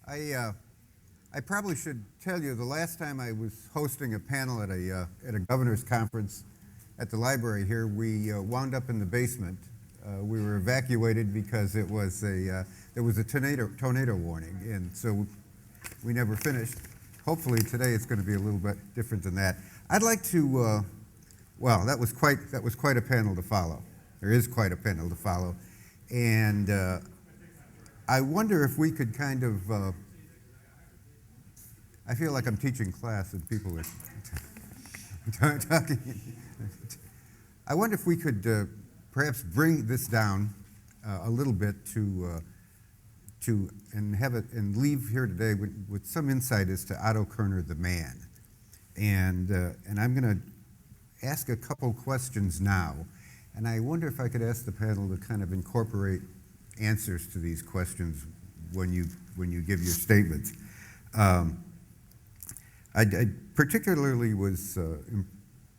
I probably should tell you the last time I was hosting a panel at a governor's conference at the library here, we wound up in the basement. We were evacuated because it was there was a tornado warning, and so we never finished. Hopefully today it's going to be a little bit different than that. I'd like to. Well, that was quite a panel to follow. There is quite a panel to follow, and I wonder if we could kind of. I feel like I'm teaching class and people are talking. I wonder if we could perhaps bring this down a little bit to and have it and leave here today with some insight as to Otto Kerner, the man, and I'm going to ask a couple questions now, and I wonder if I could ask the panel to kind of incorporate answers to these questions when you give your statements. I particularly was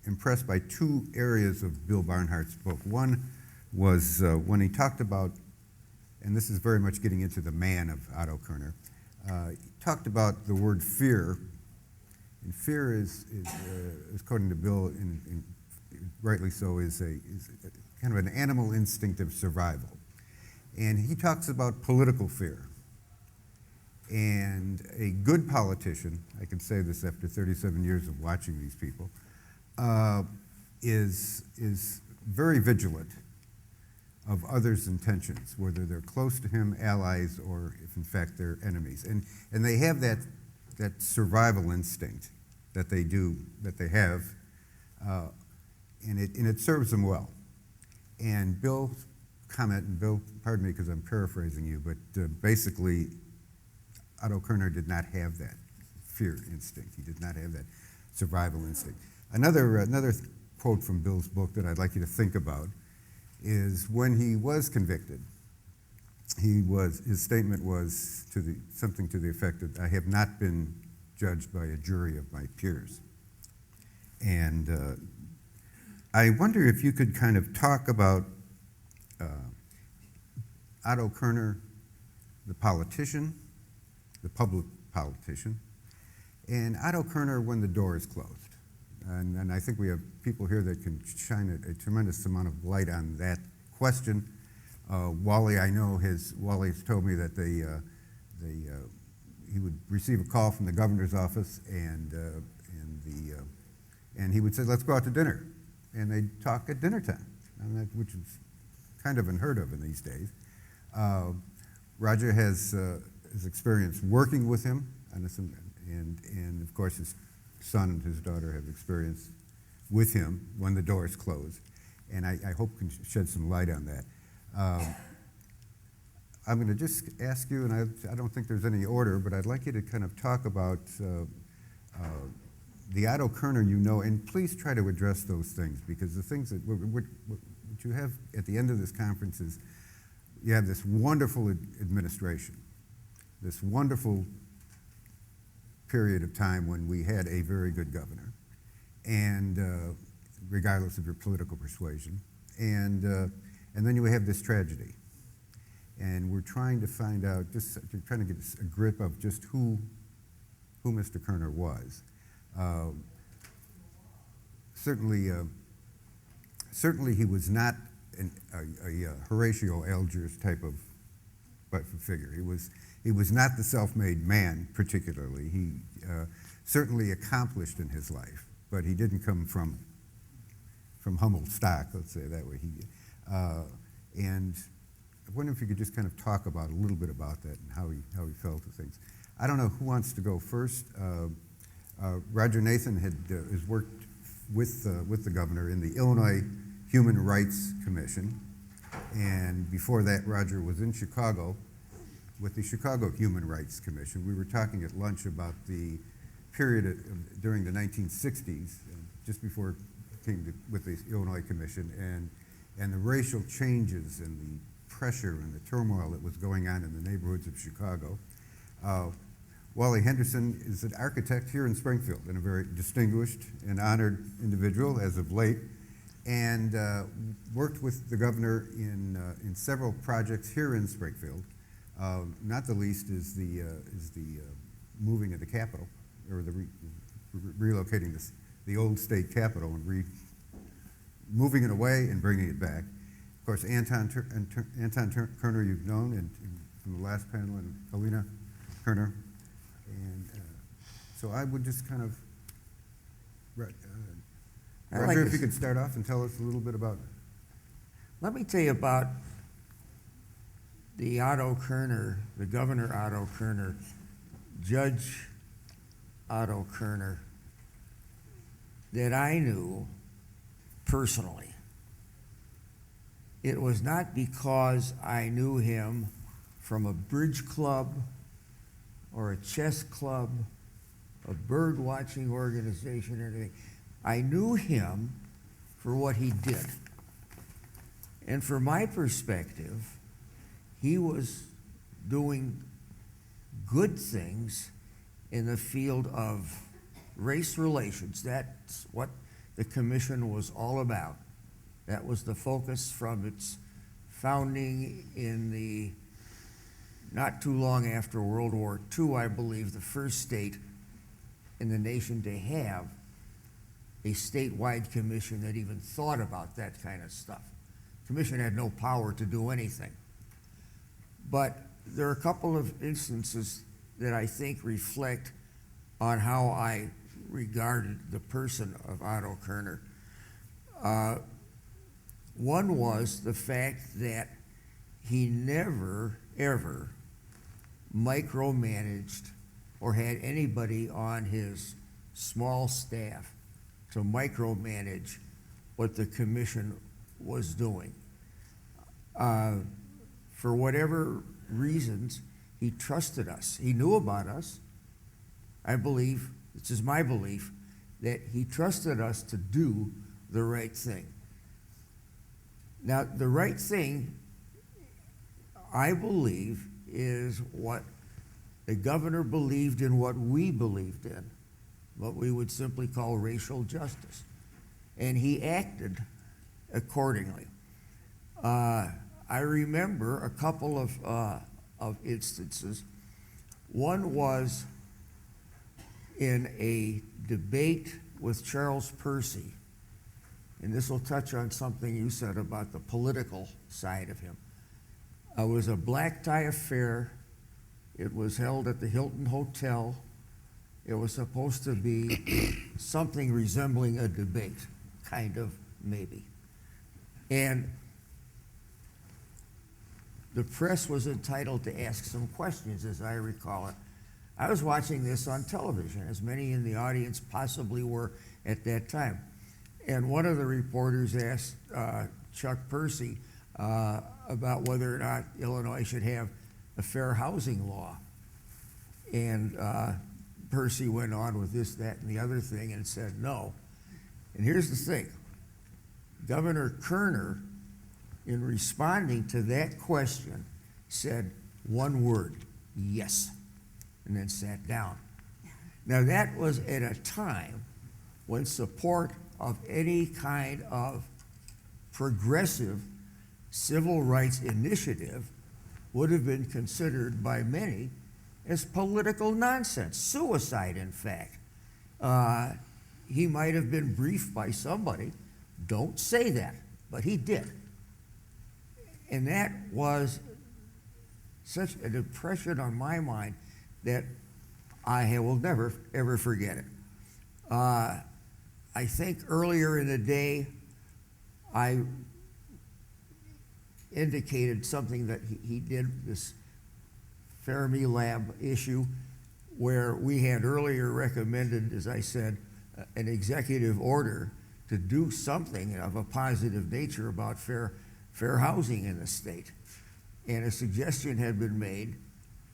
impressed by two areas of Bill Barnhart's book. One was when he talked about, and this is very much getting into the man of Otto Kerner, he talked about the word fear. And fear is according to Bill, rightly so, is kind of an animal instinct of survival. And he talks about political fear. And a good politician, I can say this after 37 years of watching these people, is very vigilant of others' intentions, whether they're close to him, allies, or if in fact they're enemies. And they have that survival instinct that they have, and it serves them well. And Bill's comment, and Bill, pardon me because I'm paraphrasing you, but basically, Otto Kerner did not have that fear instinct. He did not have that survival instinct. Another quote from Bill's book that I'd like you to think about is when he was convicted, his statement was something to the effect that I have not been judged by a jury of my peers. And I wonder if you could kind of talk about Otto Kerner, the politician, the public politician, and Otto Kerner when the door is closed. And I think we have people here that can shine a tremendous amount of light on that question. Wally, Wally's told me that he would receive a call from the governor's office, and he would say, "Let's go out to dinner," and they'd talk at dinner time, which is kind of unheard of in these days. Roger has experience working with him, and of course his son and his daughter have experience with him when the door is closed, and I hope can shed some light on that. I'm going to just ask you, and I don't think there's any order, but I'd like you to kind of talk about the Otto Kerner you know, and please try to address those things, because the things that what you have at the end of this conference is you have this wonderful administration, this wonderful period of time when we had a very good governor, and regardless of your political persuasion, and then you have this tragedy, and we're trying to find out, trying to get a grip of just who Mr. Kerner was. Certainly he was not a Horatio Algiers type of figure. He was not the self-made man particularly. He certainly accomplished in his life, but he didn't come from humble stock, let's say it that way. And I wonder if you could just kind of talk about a little bit about that and how he felt of things. I don't know who wants to go first. Roger Nathan has worked with the governor in the Illinois Human Rights Commission, and before that, Roger was in Chicago with the Chicago Human Rights Commission. We were talking at lunch about the period during the 1960s, just before it came with the Illinois Commission, and the racial changes and the pressure and the turmoil that was going on in the neighborhoods of Chicago. Wally Henderson is an architect here in Springfield, and a very distinguished and honored individual as of late, and worked with the governor in several projects here in Springfield. Not the least is the moving of the capital, or the relocating the old state capital and moving it away and bringing it back. Of course, Anton Kerner you've known, and from the last panel, and Helena Kerner. And so I would just kind of, Roger, if you could start off and tell us a little bit about. Let me tell you about the Otto Kerner, the Governor Otto Kerner, Judge Otto Kerner, that I knew personally. It was not because I knew him from a bridge club or a chess club, a bird watching organization or anything. I knew him for what he did. And from my perspective, he was doing good things in the field of race relations. That's what the commission was all about. That was the focus from its founding in the not too long after World War II, I believe, the first state in the nation to have a statewide commission that even thought about that kind of stuff. The commission had no power to do anything. But there are a couple of instances that I think reflect on how I regarded the person of Otto Kerner. One was the fact that he never, ever micromanaged or had anybody on his small staff to micromanage what the commission was doing. For whatever reasons, he trusted us. He knew about us. I believe, this is my belief, that he trusted us to do the right thing. Now, the right thing, I believe, is what the governor believed in, what we believed in, what we would simply call racial justice. And he acted accordingly. I remember a couple of instances. One was in a debate with Charles Percy, and this will touch on something you said about the political side of him. It was a black tie affair. It was held at the Hilton Hotel. It was supposed to be something resembling a debate, kind of, maybe. And the press was entitled to ask some questions, as I recall it. I was watching this on television, as many in the audience possibly were at that time. And one of the reporters asked Chuck Percy about whether or not Illinois should have a fair housing law. And Percy went on with this, that, and the other thing and said no. And here's the thing. Governor Kerner, in responding to that question, said one word, yes, and then sat down. Now that was at a time when support of any kind of progressive civil rights initiative would have been considered by many as political nonsense, suicide, in fact. He might have been briefed by somebody, don't say that, but he did. And that was such an impression on my mind that I will never, ever forget it. I think earlier in the day, I indicated something that he did, this Fermi Lab issue, where we had earlier recommended, as I said, an executive order to do something of a positive nature about fair housing in the state. And a suggestion had been made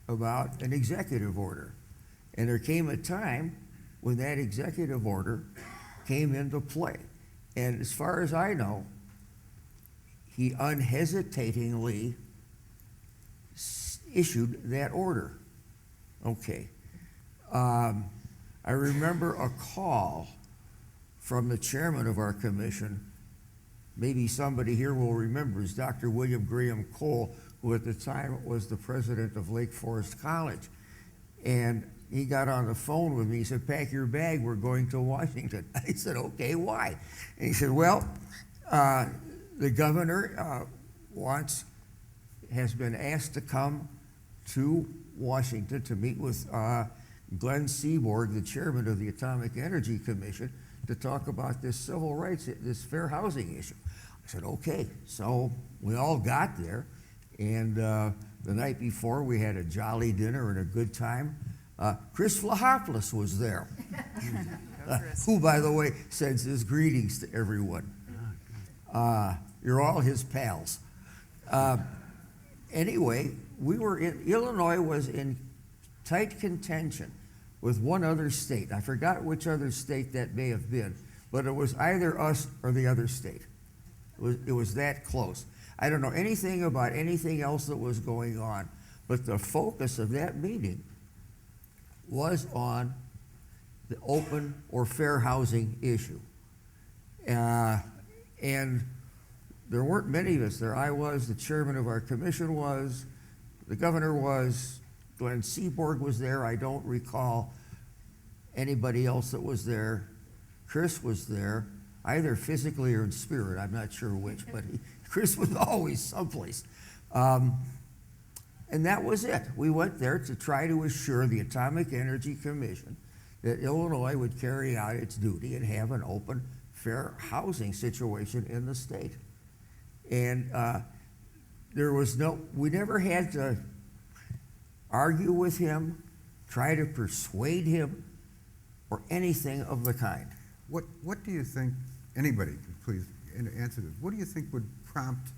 about an executive order. And there came a time when that executive order came into play. And as far as I know, he unhesitatingly issued that order. Okay. I remember a call from the chairman of our commission, maybe somebody here will remember, is Dr. William Graham Cole, who at the time was the president of Lake Forest College. And he got on the phone with me. He said, "Pack your bag, we're going to Washington." I said, "Okay, why?" And he said, "Well, the governor has been asked to come to Washington to meet with Glenn Seaborg, the chairman of the Atomic Energy Commission, to talk about this civil rights, this fair housing issue." I said, "Okay." So we all got there, and the night before we had a jolly dinner and a good time. Chris Vlahopoulos was there, who, by the way, sends his greetings to everyone. You're all his pals. Anyway, Illinois was in tight contention with one other state. I forgot which other state that may have been, but it was either us or the other state. It was that close. I don't know anything about anything else that was going on, but the focus of that meeting was on the open or fair housing issue. And there weren't many of us there. I was, the chairman of our commission was, the governor was, Glenn Seaborg was there. I don't recall anybody else that was there. Chris was there, either physically or in spirit. I'm not sure which, but Chris was always someplace. And that was it. We went there to try to assure the Atomic Energy Commission that Illinois would carry out its duty and have an open, fair housing situation in the state. And we never had to argue with him, try to persuade him, or anything of the kind. What do you think, anybody, please answer this, what do you think would prompt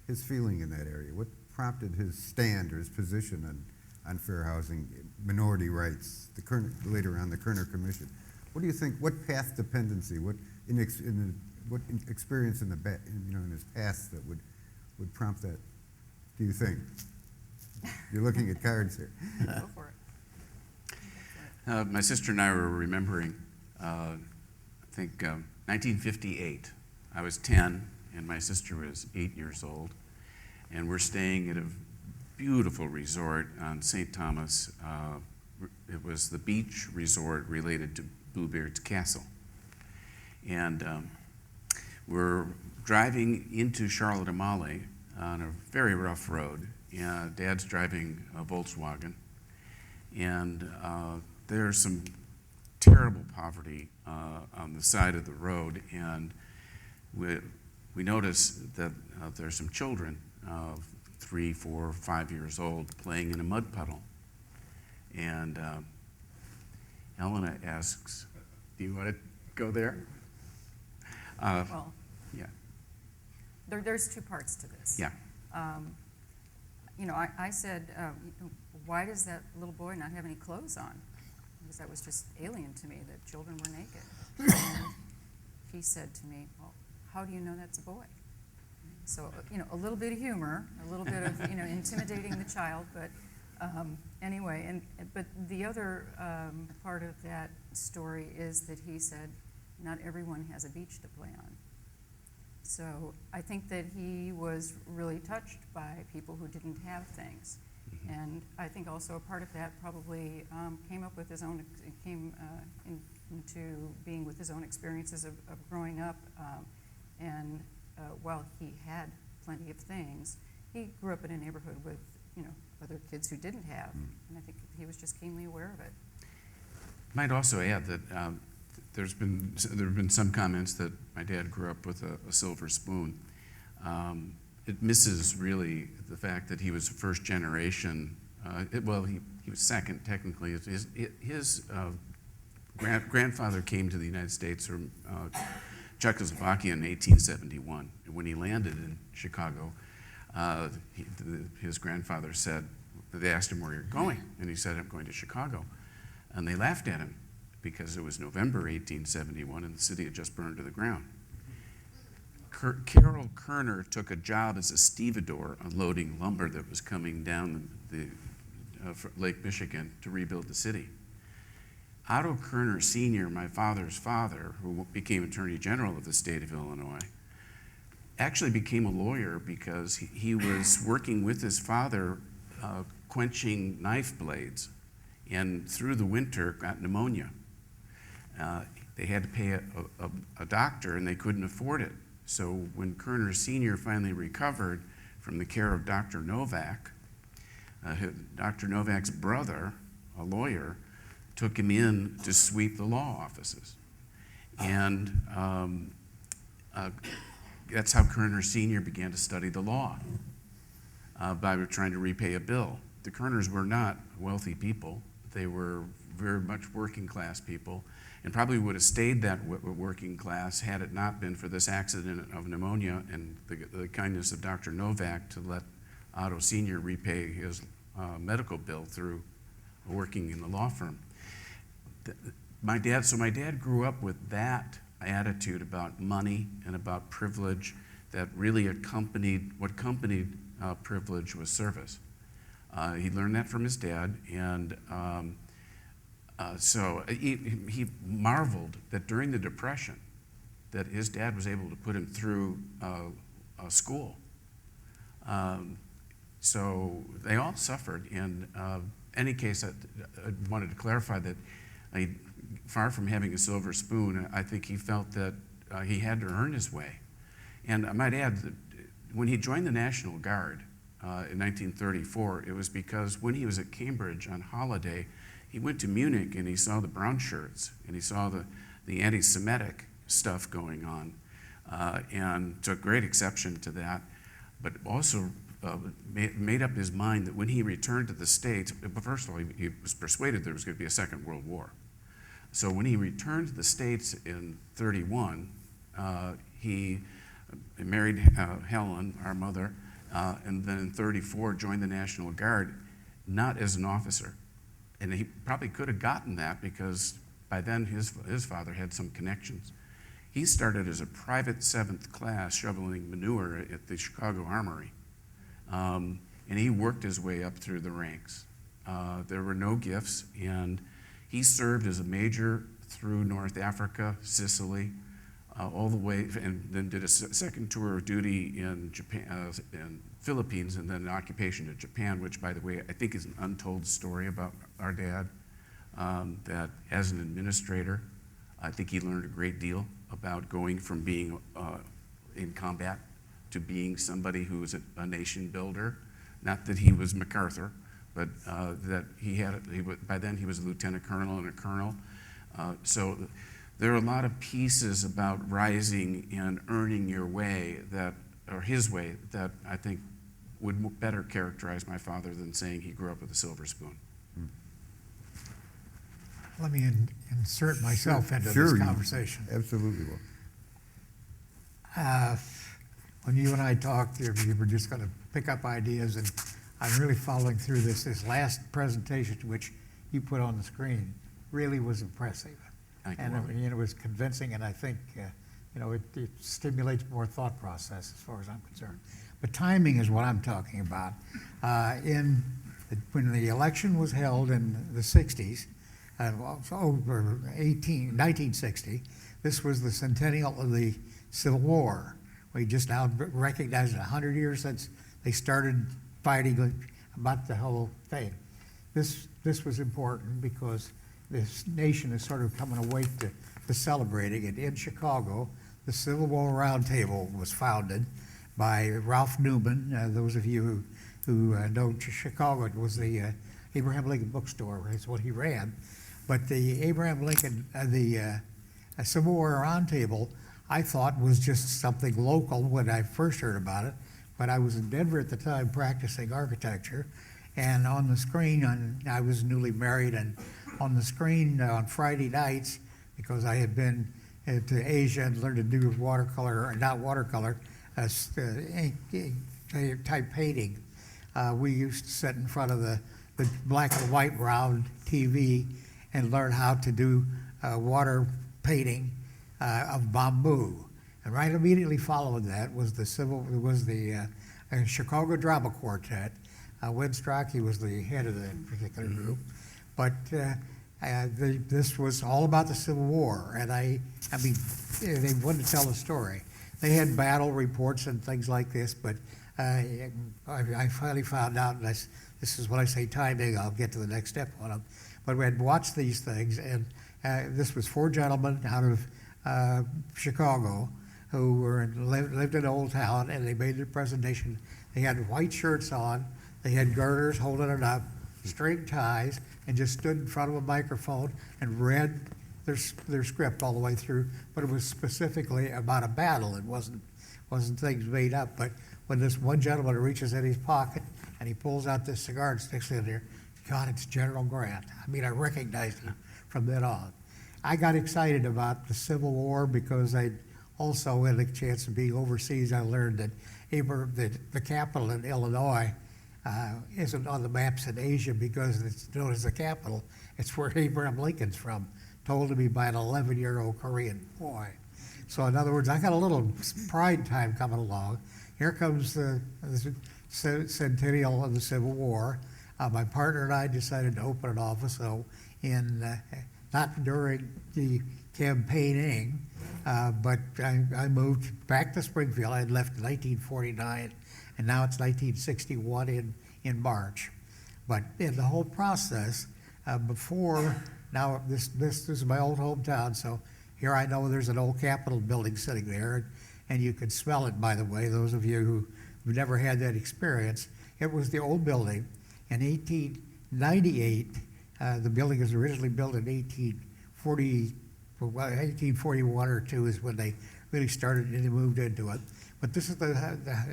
his feeling in that area? What prompted his stand or his position on fair housing, minority rights, later on the Kerner Commission? What do you think, what path dependency, what experience in his past that would prompt that, do you think? You're looking at cards here. Go for it. My sister and I were remembering, I think 1958. I was 10 and my sister was 8 years old. And we're staying at a beautiful resort on St. Thomas. It was the beach resort related to Bluebeard's Castle. And we're driving into Charlotte-Amalie on a very rough road. Dad's driving a Volkswagen. And there's some terrible poverty on the side of the road. And we notice that there's some children 3, 4, 5 years old playing in a mud puddle. And Helena asks, "Do you want to go there?" Well, yeah. there's two parts to this. Yeah. I said, why does that little boy not have any clothes on? Because that was just alien to me, that children were naked. And he said to me, "Well, how do you know that's a boy?" So, a little bit of humor, a little bit of, intimidating the child, but anyway, but the other part of that story is that he said, not everyone has a beach to play on. So I think that he was really touched by people who didn't have things. Mm-hmm. And I think also a part of that probably came into being with his own experiences of growing up. While he had plenty of things, he grew up in a neighborhood with, other kids who didn't have, and I think he was just keenly aware of it. Might also add that there have been some comments that my dad grew up with a silver spoon. It misses really the fact that he was first generation. He was second technically. His grandfather came to the United States from Czechoslovakia in 1871. And when he landed in Chicago, his grandfather said, they asked him where you're going, and he said, "I'm going to Chicago." And they laughed at him because it was November 1871 and the city had just burned to the ground. Carol Kerner took a job as a stevedore unloading lumber that was coming down Lake Michigan to rebuild the city. Otto Kerner Sr., my father's father, who became Attorney General of the state of Illinois, actually became a lawyer because he was working with his father quenching knife blades, and through the winter got pneumonia. They had to pay a doctor, and they couldn't afford it. So when Kerner Sr. finally recovered from the care of Dr. Novak, Dr. Novak's brother, a lawyer, took him in to sweep the law offices. And that's how Kerner Sr. began to study the law, by trying to repay a bill. The Kerners were not wealthy people. They were very much working class people, and probably would have stayed that working class had it not been for this accident of pneumonia and the kindness of Dr. Novak to let Otto Sr. repay his medical bill through working in the law firm. My dad grew up with that attitude about money and about privilege that really accompanied privilege was service. He learned that from his dad, and so he marveled that during the Depression that his dad was able to put him through school. So they all suffered. In any case, I wanted to clarify that far from having a silver spoon, I think he felt that he had to earn his way. And I might add that when he joined the National Guard in 1934, it was because when he was at Cambridge on holiday, he went to Munich and he saw the brown shirts and he saw the anti-Semitic stuff going on, and took great exception to that, but also made up his mind that when he returned to the States, first of all, he was persuaded there was going to be a Second World War. So when he returned to the States in 31, he married Helen, our mother, and then in 34 joined the National Guard, not as an officer. And he probably could have gotten that because by then his father had some connections. He started as a private 7th class shoveling manure at the Chicago Armory. And he worked his way up through the ranks. There were no gifts, and he served as a major through North Africa, Sicily, all the way, and then did a second tour of duty in Japan, in Philippines, and then an occupation to Japan, which, by the way, I think is an untold story about our dad, that as an administrator, I think he learned a great deal about going from being in combat to being somebody who was a nation builder. Not that he was MacArthur, but that by then he was a lieutenant colonel and a colonel. So there are a lot of pieces about rising and earning your way or his way, that I think would better characterize my father than saying he grew up with a silver spoon. Let me insert myself into this conversation. Absolutely will. When you and I talked, you were just going to pick up ideas, and I'm really following through this. This last presentation, which you put on the screen, really was impressive. And it was convincing, and I think it stimulates more thought process as far as I'm concerned. But timing is what I'm talking about. When the election was held in the 60s, 1960, this was the centennial of the Civil War. We just now recognize 100 years since they started fighting about the whole thing. This was important because this nation is sort of coming awake to celebrating it. In Chicago, the Civil War Roundtable was founded by Ralph Newman. Those of you who know Chicago, it was the Abraham Lincoln Bookstore, is what he ran. But the Abraham Lincoln, the Civil War Roundtable, I thought was just something local when I first heard about it. But I was in Denver at the time practicing architecture, and on the screen, I was newly married, and on the screen on Friday nights, because I had been to Asia and learned to do ink type painting, we used to sit in front of the black and white round TV and learn how to do water painting of bamboo. And right immediately following that was the Chicago Drama Quartet. Win Strachey was the head of that particular group. But this was all about the Civil War, and I mean, they wanted to tell a story. they had battle reports and things like this, but I finally found out, and this is what I say timing, I'll get to the next step on them, but we had watched these things, and this was 4 gentlemen out of Chicago who lived in Old Town, and they made their presentation. They had white shirts on, they had girders holding it up, string ties, and just stood in front of a microphone and read their script all the way through, but it was specifically about a battle. It wasn't things made up. But when this one gentleman reaches in his pocket and he pulls out this cigar and sticks it in there, God, it's General Grant. I mean, I recognized him from then on. I got excited about the Civil War because I also had a chance of being overseas. I learned that the capital in Illinois isn't on the maps in Asia because it's known as the capital. It's where Abraham Lincoln's from, told to me by an 11-year-old Korean boy. So in other words, I got a little pride time coming along. Here comes the centennial of the Civil War. My partner and I decided to open an office, so not during the campaigning, but I moved back to Springfield. I had left in 1949, and now it's 1961 in March. But in the whole process, now this is my old hometown, so here I know there's an old Capitol building sitting there, and you can smell it, by the way, those of you who've never had that experience. It was the old building. In 1898, the building was originally built in 1841 or 2 is when they really started and they moved into it. But this is the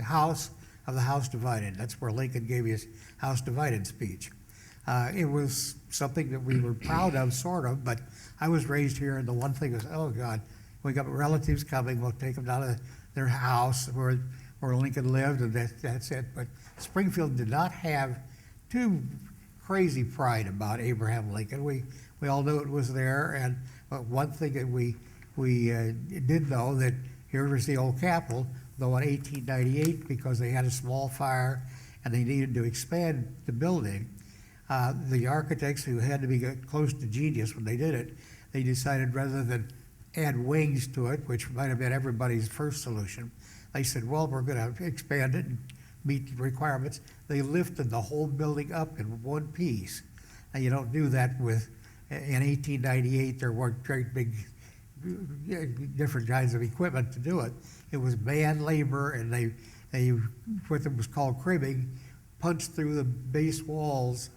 house of the House Divided. That's where Lincoln gave his House Divided speech. It was something that we were proud of, sort of, but I was raised here, and the one thing was, oh God, we got relatives coming, we'll take them down to their house where Lincoln lived, and that's it. But Springfield did not have too crazy pride about Abraham Lincoln. We all knew it was there, and one thing that we did know that here was the old Capitol, though in 1898, because they had a small fire and they needed to expand the building, the architects, who had to be close to genius when they did it, they decided rather than add wings to it, which might have been everybody's first solution, they said, well, we're going to expand it and meet the requirements. They lifted the whole building up in one piece. Now, you don't do that in 1898, there weren't great big, different kinds of equipment to do it. It was man labor, and they what was called cribbing, punched through the base walls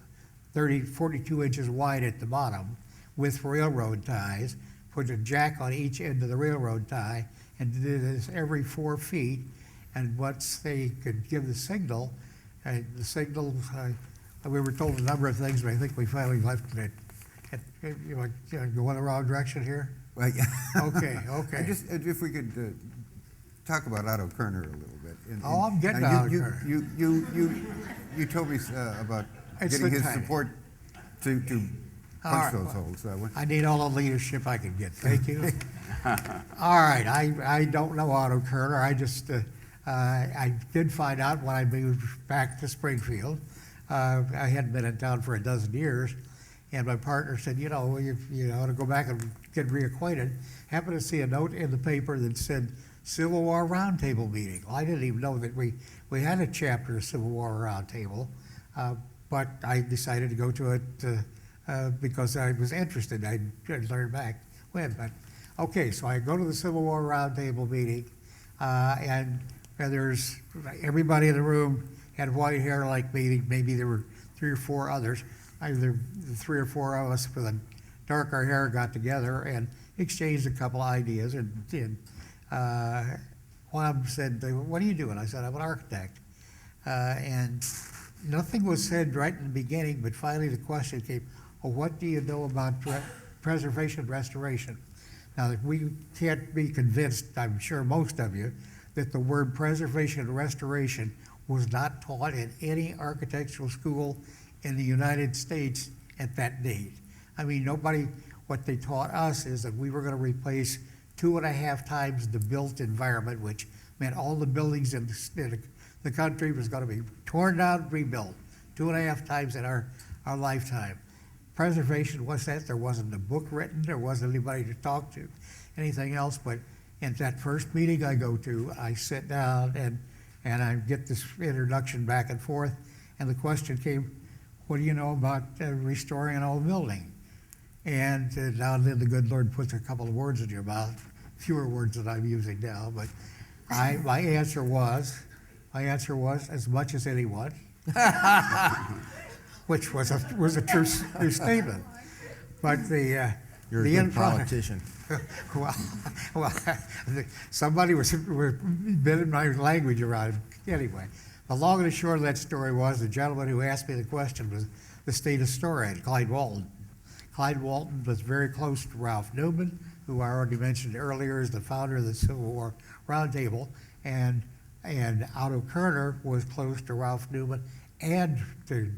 42 inches wide at the bottom with railroad ties, put a jack on each end of the railroad tie, and did this every 4 feet. And once they could give the signal, we were told a number of things, but I think we finally left it. You want to go in the wrong direction here? Well, yeah. Okay. If we could talk about Otto Kerner a little bit. I'm getting to Otto Kerner. You told me about It's getting the his timing. support to All punch right. those holes. I need all the leadership I can get. Thank you. All right. I don't know Otto Kerner. I just I did find out when I moved back to Springfield. I hadn't been in town for a dozen years, and my partner said, you ought to go back and get reacquainted. Happened to see a note in the paper that said Civil War Roundtable meeting. Well, I didn't even know that we had a chapter of Civil War Roundtable, but I decided to go to it because I was interested. I'd learn back when. But okay, so I go to the Civil War Roundtable meeting, and there's everybody in the room had white hair like me. Maybe there were 3 or 4 others. Either the 3 or 4 of us with a darker hair got together and exchanged a couple ideas. And one of them said, "What are you doing?" I said, "I'm an architect." And nothing was said right in the beginning, but finally the question came, well, what do you know about preservation and restoration? Now, we can't be convinced, I'm sure most of you, that the word preservation and restoration was not taught in any architectural school in the United States at that date. I mean, what they taught us is that we were going to replace 2.5 times the built environment, which meant all the buildings in the country was going to be torn down and rebuilt 2.5 times in our lifetime. Preservation was that. There wasn't a book written. There wasn't anybody to talk to, anything else. But And that first meeting I go to, I sit down and I get this introduction back and forth, and the question came, what do you know about restoring an old building? And now then the good Lord puts a couple of words in your mouth, fewer words than I'm using now, but my answer was as much as anyone, which was a true statement. But You're the a end good product, politician. well, somebody was bending my language around. Anyway, the long and the short of that story was the gentleman who asked me the question was the state historian, Clyde Walton. Clyde Walton was very close to Ralph Newman, who I already mentioned earlier is the founder of the Civil War Roundtable, and Otto Kerner was close to Ralph Newman and to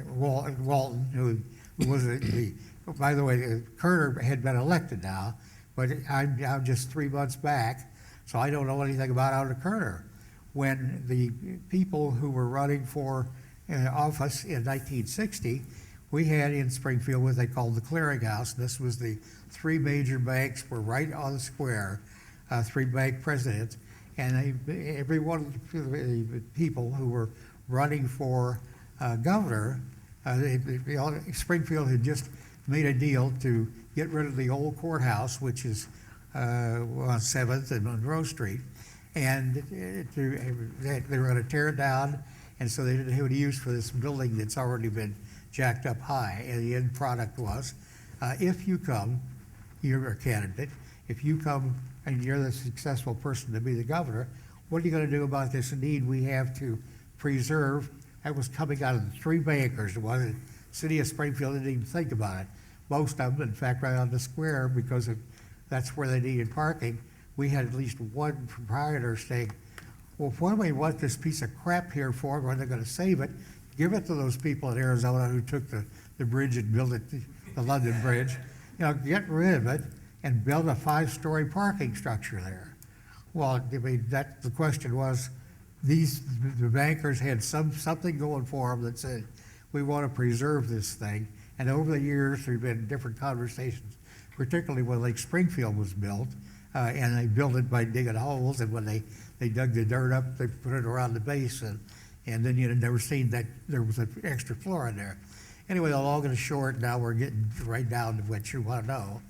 Walton, who was the by the way, Kerner had been elected now, but I'm just 3 months back, so I don't know anything about Otto Kerner. When the people who were running for office in 1960, we had in Springfield what they called the clearinghouse. This was the three major banks were right on the square, three bank presidents, and every one of the people who were running for governor, Springfield had just made a deal to get rid of the old courthouse, which is on 7th and Monroe Street, and they were going to tear it down, and so they didn't have any use for this building that's already been jacked up high. And the end product was, if you come, you're a candidate, if you come and you're the successful person to be the governor, what are you going to do about this need we have to preserve? That was coming out of the three bankers. It wasn't, city of Springfield didn't even think about it. Most of them, in fact, right on the square, because that's where they needed parking. We had at least one proprietor saying, well, what do we want this piece of crap here for when they're going to save it? Give it to those people in Arizona who took the bridge and built it, the London Bridge. Get rid of it and build a 5-story parking structure there. Well, I mean, the question was, the bankers had something going for them that said, we want to preserve this thing. And over the years, there have been different conversations, particularly when Lake Springfield was built, and they built it by digging holes, and when they dug the dirt up, they put it around the base, and then you'd have never seen that there was an extra floor in there. Anyway, the long and the short, now we're getting right down to what you want to know.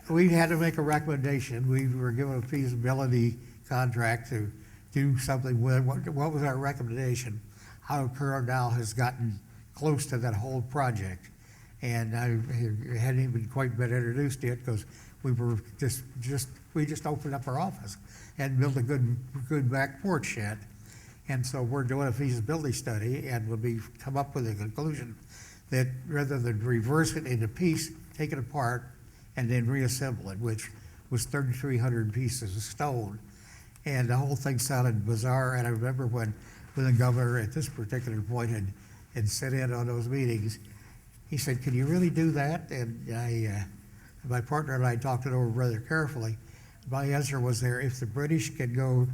We had to make a recommendation. We were given a feasibility contract to do something with it. What was our recommendation? Otto Kerner now has gotten close to that whole project, and I hadn't even quite been introduced yet because we were we just opened up our office and built a good back porch shed, and so we're doing a feasibility study, and we'll come up with a conclusion that rather than reverse it into piece, take it apart, and then reassemble it, which was 3,300 pieces of stone, and the whole thing sounded bizarre. And I remember when the governor at this particular point had sat in on those meetings, he said, can you really do that? And my partner and I talked it over rather carefully. My answer was there, if the British could go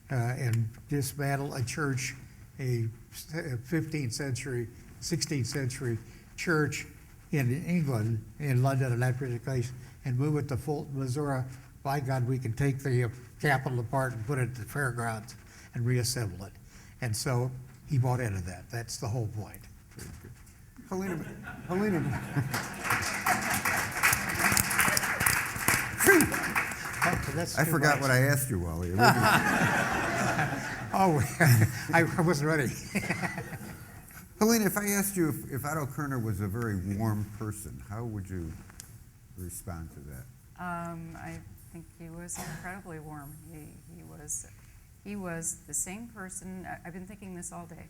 and dismantle a church, a 15th century, 16th century church in England, in London in that particular place, and move it to Fulton, Missouri, by God, we can take the Capitol apart and put it at the fairgrounds and reassemble it. And so he bought into that. That's the whole point. Helena. I forgot what I asked you, Wally. Oh, I wasn't ready. Helena, if I asked you if Otto Kerner was a very warm person, how would you respond to that? I think he was incredibly warm. He was the same person. I've been thinking this all day.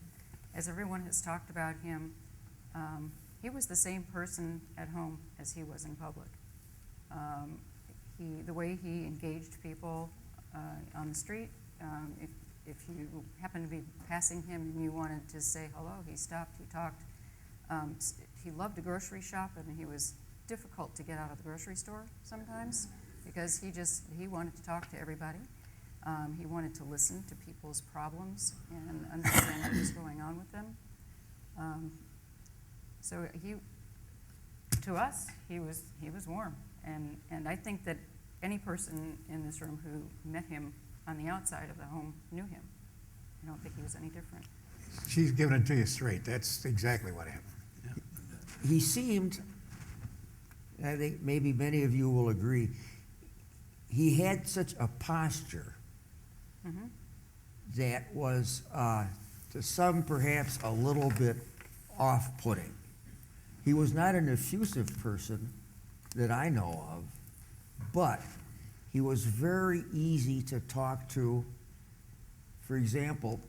As everyone has talked about him, he was the same person at home as he was in public. The way he engaged people on the street, if you happened to be passing him and you wanted to say hello, he stopped, he talked. He loved to grocery shop, and he was difficult to get out of the grocery store sometimes because he wanted to talk to everybody. He wanted to listen to people's problems and understand what was going on with them. So to us, he was warm. And I think that any person in this room who met him on the outside of the home knew him. I don't think he was any different. She's giving it to you straight. That's exactly what happened. He seemed, I think maybe many of you will agree, he had such a posture Mhm. that was, to some perhaps, a little bit off-putting. He was not an effusive person that I know of, but he was very easy to talk to. For example,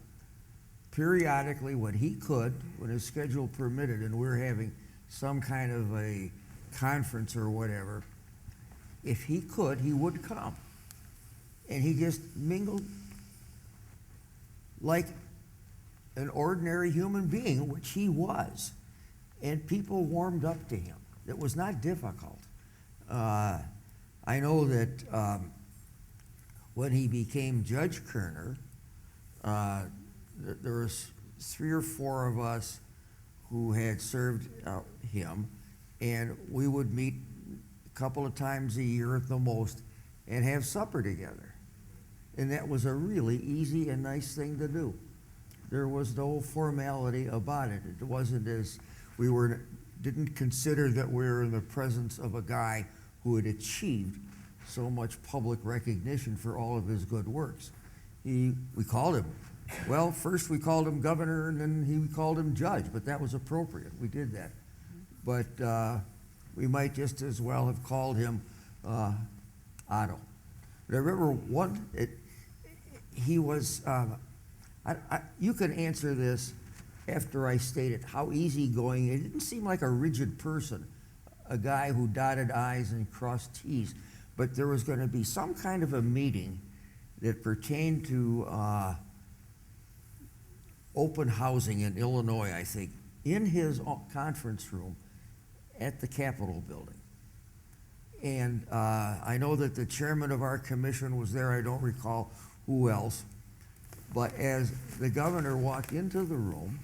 periodically when he could, when his schedule permitted, and we're having some kind of a conference or whatever, if he could, he would come. And he just mingled like an ordinary human being, which he was. And people warmed up to him. It was not difficult. I know that when he became Judge Kerner, there was 3 or 4 of us who had served him, and we would meet a couple of times a year at the most and have supper together. And that was a really easy and nice thing to do. There was no formality about it. It wasn't as didn't consider that we were in the presence of a guy who had achieved so much public recognition for all of his good works. We called him, well, first we called him governor, and then we called him judge, but that was appropriate. We did that. But we might just as well have called him Otto. But I remember he was, you can answer this after I stated how easygoing. It didn't seem like a rigid person, a guy who dotted I's and crossed T's. But there was going to be some kind of a meeting that pertained to open housing in Illinois, I think, in his conference room at the Capitol building. And I know that the chairman of our commission was there. I don't recall who else. But as the governor walked into the room,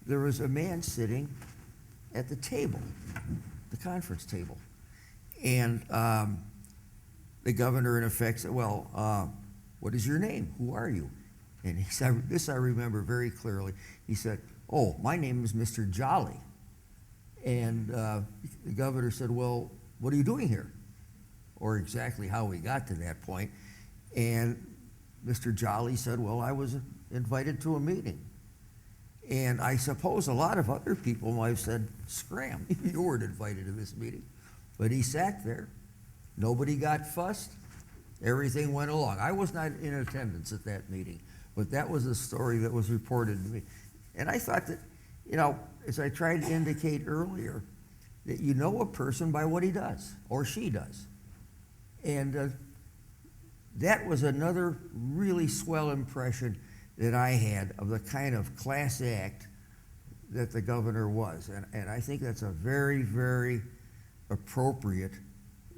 there was a man sitting at the table, the conference table. And the governor, in effect, said, well, what is your name? Who are you? And he said, this I remember very clearly. He said, oh, my name is Mr. Jolly. And the governor said, well, what are you doing here? Or exactly how we got to that point. And Mr. Jolly said, well, I was invited to a meeting. And I suppose a lot of other people might have said, scram, you weren't invited to this meeting. But he sat there. Nobody got fussed. Everything went along. I was not in attendance at that meeting, but that was a story that was reported to me. And I thought that, as I tried to indicate earlier, that you know a person by what he does or she does. And that was another really swell impression that I had of the kind of class act that the governor was. And I think that's a very, very appropriate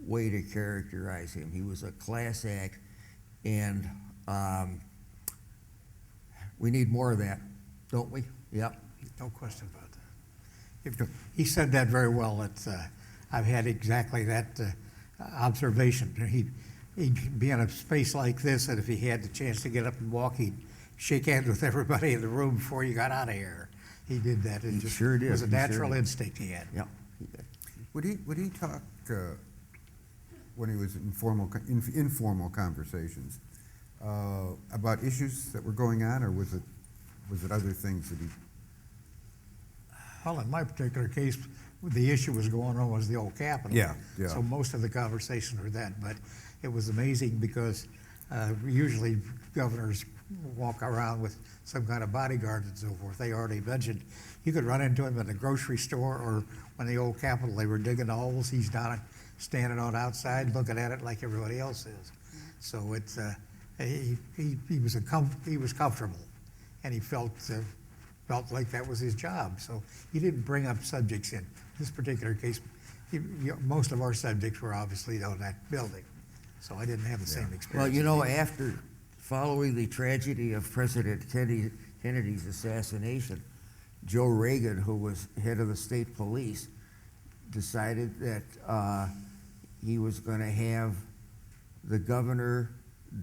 way to characterize him. He was a class act, and we need more of that, don't we? Yep. No question about that. He said that very well. I've had exactly that observation. He'd be in a space like this, and if he had the chance to get up and walk, he'd shake hands with everybody in the room before you got out of here. He did that. He sure did. It was a He sure natural did. instinct he had. Yep. Would he talk when he was in informal conversations about issues that were going on, or was it other things that he? Well, in my particular case, the issue was going on was the old Capitol. Yeah. So most of the conversations were that, but it was amazing because usually governors walk around with some kind of bodyguard and so forth. They already mentioned you could run into him in the grocery store or when the old Capitol, they were digging the holes. He's down standing on outside looking at it like everybody else is. So it's he was comfortable, and he felt like that was his job. So he didn't bring up subjects in this particular case. Most of our subjects were obviously on that building, so I didn't have the same experience. Well, after following the tragedy of President Kennedy's assassination, Joe Reagan, who was head of the state police, decided that he was going to have the governor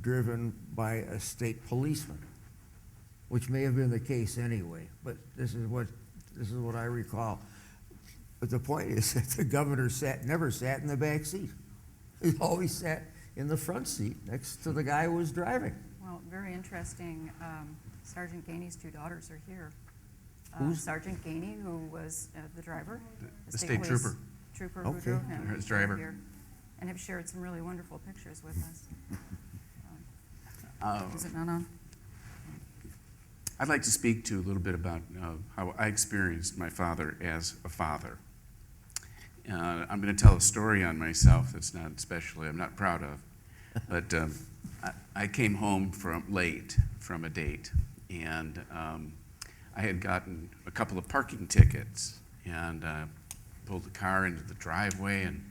driven by a state policeman, which may have been the case anyway, but this is what I recall. But the point is that the governor never sat in the back seat. He always sat in the front seat next to the guy who was driving. Well, very interesting. Sergeant Gainey's two daughters are here. Who's? Sergeant Gainey, who was the driver. The state trooper. Trooper who Okay. drove him. His driver. Here, and have shared some really wonderful pictures with us. Is it not on? I'd like to speak to a little bit about how I experienced my father as a father. I'm going to tell a story on myself that's not especially, I'm not proud of, but I came home late from a date, and I had gotten a couple of parking tickets, and pulled the car into the driveway and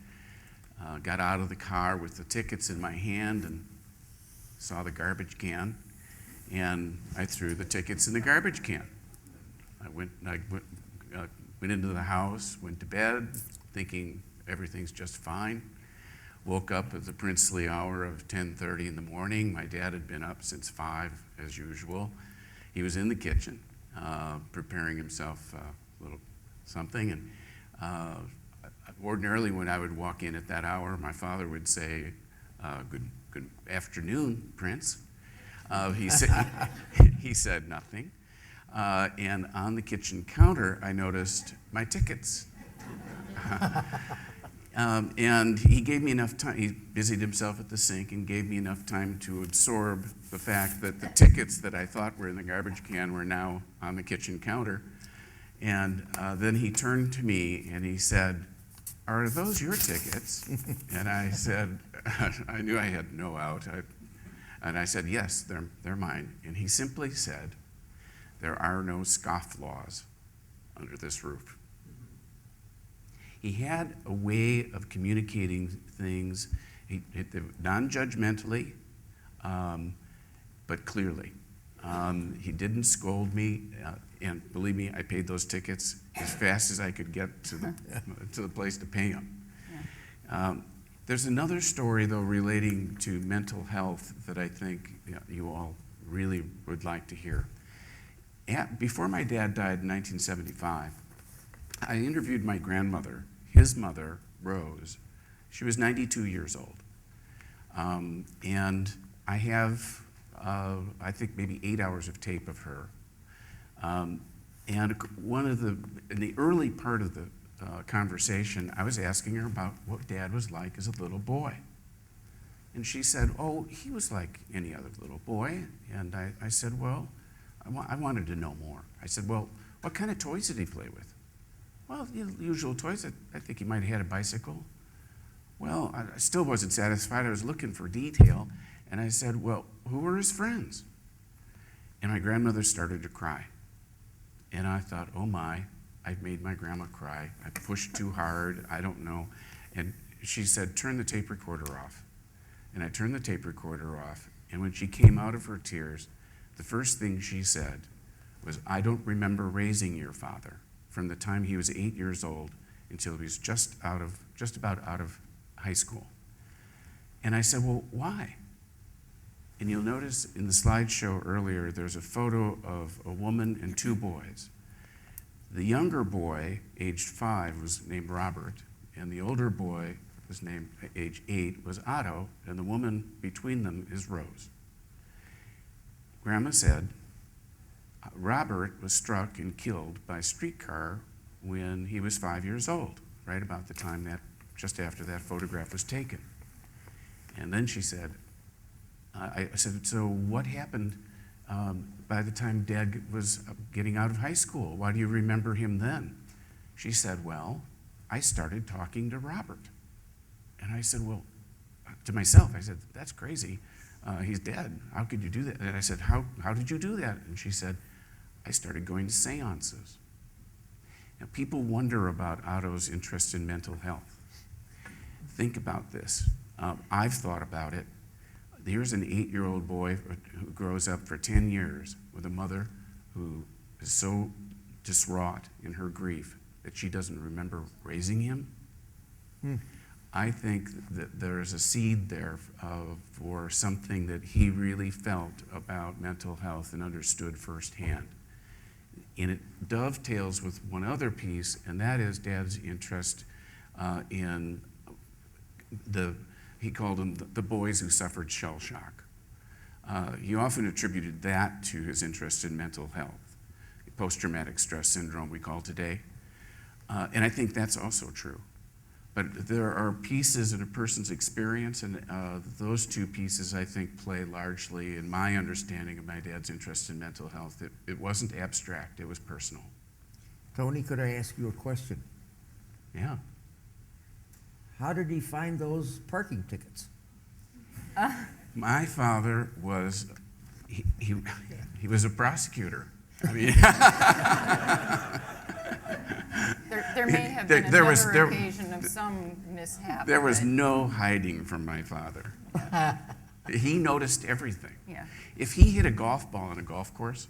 got out of the car with the tickets in my hand and saw the garbage can, and I threw the tickets in the garbage can. I went into the house, went to bed, thinking everything's just fine. Woke up at the princely hour of 10:30 in the morning. My dad had been up since 5, as usual. He was in the kitchen, preparing himself a little something. And ordinarily, when I would walk in at that hour, my father would say, "Good afternoon, Prince." He said nothing. And on the kitchen counter, I noticed my tickets. And he gave me enough time. He busied himself at the sink and gave me enough time to absorb the fact that the tickets that I thought were in the garbage can were now on the kitchen counter. And then he turned to me and he said, "Are those your tickets?" And I said, I knew I had no out. And I said, "Yes, they're mine." And he simply said, "There are no scofflaws under this roof." He had a way of communicating things non-judgmentally, but clearly. He didn't scold me, and believe me, I paid those tickets as fast as I could get to the place to pay them. Yeah. There's another story, though, relating to mental health that I think you all really would like to hear. Before my dad died in 1975, I interviewed my grandmother, his mother, Rose. She was 92 years old. And I have, I think, maybe 8 hours of tape of her. And in the early part of the conversation, I was asking her about what Dad was like as a little boy. And she said, "Oh, he was like any other little boy." And I said, "Well," I wanted to know more. I said, "Well, what kind of toys did he play with?" "Well, usual toys. I think he might have had a bicycle." Well, I still wasn't satisfied. I was looking for detail. And I said, "Well, who were his friends?" And my grandmother started to cry. And I thought, oh my, I've made my grandma cry. I pushed too hard. I don't know. And she said, "Turn the tape recorder off." And I turned the tape recorder off. And when she came out of her tears, the first thing she said was, "I don't remember raising your father from the time he was 8 years old until he was just about out of high school." And I said, "Well, why?" And you'll notice in the slideshow earlier, there's a photo of a woman and 2 boys. The younger boy, aged 5, was named Robert, and the older boy was named, age 8, was Otto, and the woman between them is Rose. Grandma said, Robert was struck and killed by a streetcar when he was 5 years old, right about the time just after that photograph was taken. And then she said, I said, "So what happened by the time Dad was getting out of high school? Why do you remember him then?" She said, "Well, I started talking to Robert." And I said, well, to myself, I said, "That's crazy. He's dead. How could you do that?" And I said, how did you do that? And she said, "I started going to seances." Now, people wonder about Otto's interest in mental health. Think about this. I've thought about it. Here's an 8-year-old boy who grows up for 10 years with a mother who is so distraught in her grief that she doesn't remember raising him. I think that there's a seed there for something that he really felt about mental health and understood firsthand. And it dovetails with one other piece, and that is Dad's interest in he called them the boys who suffered shell shock. He often attributed that to his interest in mental health, post-traumatic stress syndrome we call today. And I think that's also true. But there are pieces in a person's experience, and those two pieces, I think, play largely in my understanding of my dad's interest in mental health. It wasn't abstract, it was personal. Tony, could I ask you a question? Yeah. How did he find those parking tickets? My father was, he was a prosecutor. I mean, There may have There- been there another was- there- occasion of some mishap. there was but- no hiding from my father. He noticed everything. Yeah. If he hit a golf ball on a golf course,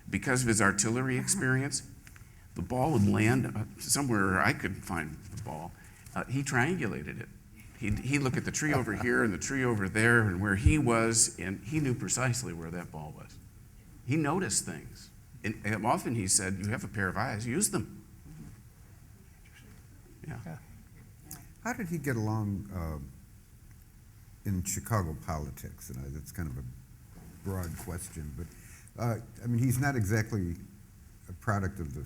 because of his artillery experience, the ball would land somewhere I couldn't find the ball. He triangulated it. He'd look at the tree over here and the tree over there and where he was, and he knew precisely where that ball was. He noticed things. And often he said, you have a pair of eyes, use them. Yeah. How did he get along in Chicago politics? And that's kind of a broad question, but I mean, he's not exactly a product of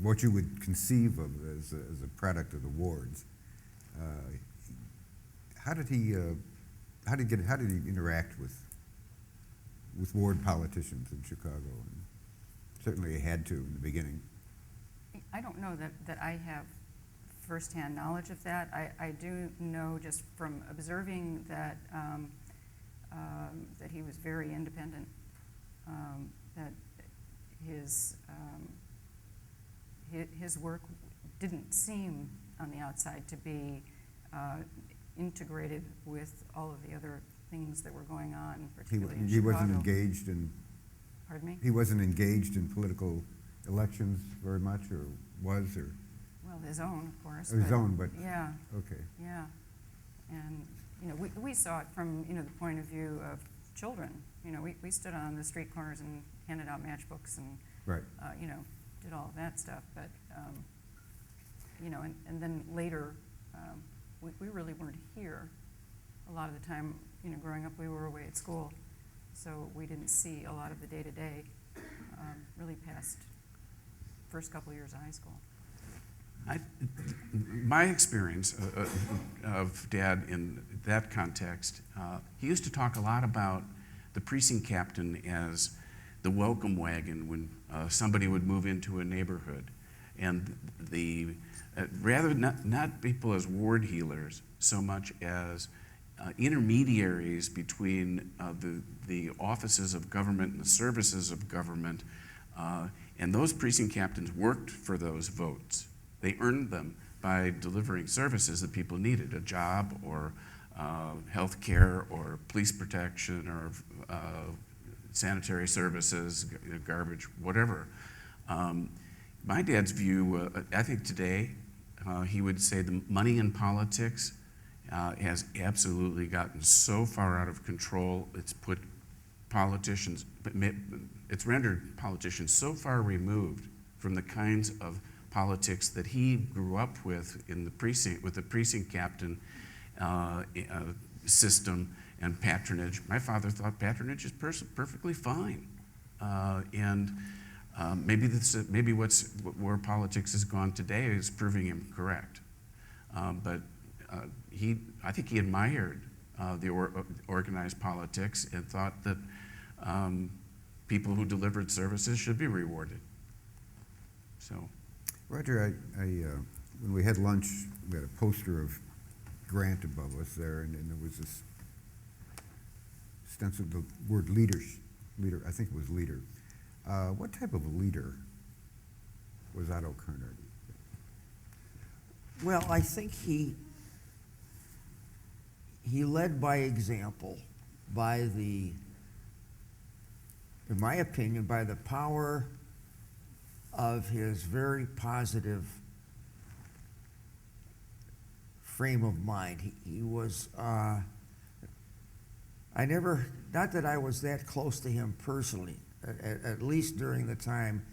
what you would conceive of as a product of the wards. How did he interact with ward politicians in Chicago? And certainly he had to in the beginning. I don't know that I have firsthand knowledge of that. I do know just from observing that that he was very independent, that his work didn't seem on the outside to be integrated with all of the other things that were going on, particularly in He wasn't Chicago. engaged in. Pardon me? He wasn't engaged in political elections very much, or was, or Well, his own, of course. his own, but Yeah, okay. yeah. And, you know, we saw it from, you know, the point of view of children. You know, we stood on the street corners and handed out matchbooks and, Right. you know, did all of that stuff. But, you know, and then later, we really weren't here. A lot of the time, you know, growing up, we were away at school. So we didn't see a lot of the day-to-day really past first couple years of high school. My experience of Dad in that context, he used to talk a lot about the precinct captain as the welcome wagon when somebody would move into a neighborhood. And rather not people as ward healers so much as intermediaries between the offices of government and the services of government. And those precinct captains worked for those votes. They earned them by delivering services that people needed, a job or health care or police protection or sanitary services, garbage, whatever. My dad's view, I think today, he would say the money in politics has absolutely gotten so far out of control, it's rendered politicians so far removed from the kinds of politics that he grew up with in the precinct, with the precinct captain system and patronage. My father thought patronage is perfectly fine, and maybe where politics has gone today is proving him correct. But I think he admired the organized politics and thought that people who delivered services should be rewarded. So. Roger, when we had lunch, we had a poster of Grant above us there, and there was this stencil, the word leader, I think it was leader. What type of a leader was Otto Kerner? Well, I think he led by example, in my opinion, by the power of his very positive frame of mind. He was, I never, not that I was that close to him personally, at least during the time